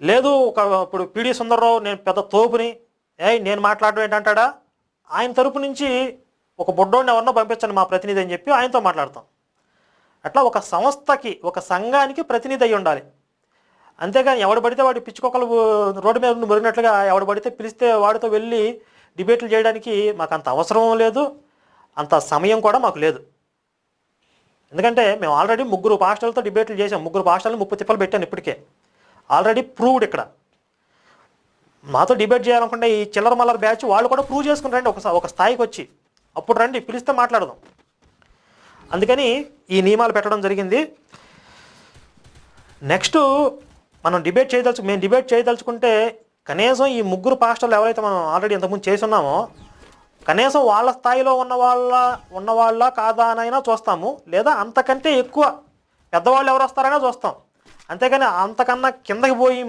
లేదు ఇప్పుడు పిడి సుందర్రావు నేను పెద్ద తోపుని, నేను మాట్లాడడం ఏంటంటాడా, ఆయన తరపు నుంచి ఒక బుడ్డోడిని ఎవరినో పంపించండి మా ప్రతినిధి అని చెప్పి ఆయనతో మాట్లాడతాం. అట్లా ఒక సంస్థకి, ఒక సంఘానికి ప్రతినిధి అయి ఉండాలి. అంతేగాని ఎవడు పడితే వాడు పిచ్చుకొక్కలు రోడ్డు మీద మురిగినట్లుగా ఎవడు పడితే పిలిస్తే వాడితో వెళ్ళి డిబేట్లు చేయడానికి మాకు అంత అవసరం లేదు, అంత సమయం కూడా మాకు లేదు. ఎందుకంటే మేము ఆల్రెడీ 3 పాస్టర్లతో డిబేట్లు చేసాం. 3 పాస్టర్లు 30 తిప్పలు పెట్టాను ఇప్పటికే. ఆల్రెడీ ప్రూవ్డ్ ఇక్కడ. మాతో డిబేట్ చేయాలనుకుంటే ఈ చిల్లర మల్లర బ్యాచ్ వాళ్ళు కూడా ప్రూవ్ చేసుకుని రండి ఒక స్థాయికి వచ్చి. అప్పుడు రండి, పిలిస్తే మాట్లాడదాం. అందుకని ఈ నియమాలు పెట్టడం జరిగింది. నెక్స్ట్ మేము డిబేట్ చేయదలుచుకుంటే కనీసం ఈ 3 పాస్టర్లు ఎవరైతే మనం ఆల్రెడీ ఇంతకుముందు చేసి ఉన్నామో కనీసం వాళ్ళ స్థాయిలో ఉన్నవాళ్ళ కాదా అనైనా చూస్తాము, లేదా అంతకంటే ఎక్కువ పెద్దవాళ్ళు ఎవరు వస్తారైనా చూస్తాం. అంతేగాని అంతకన్నా కిందకి పోయి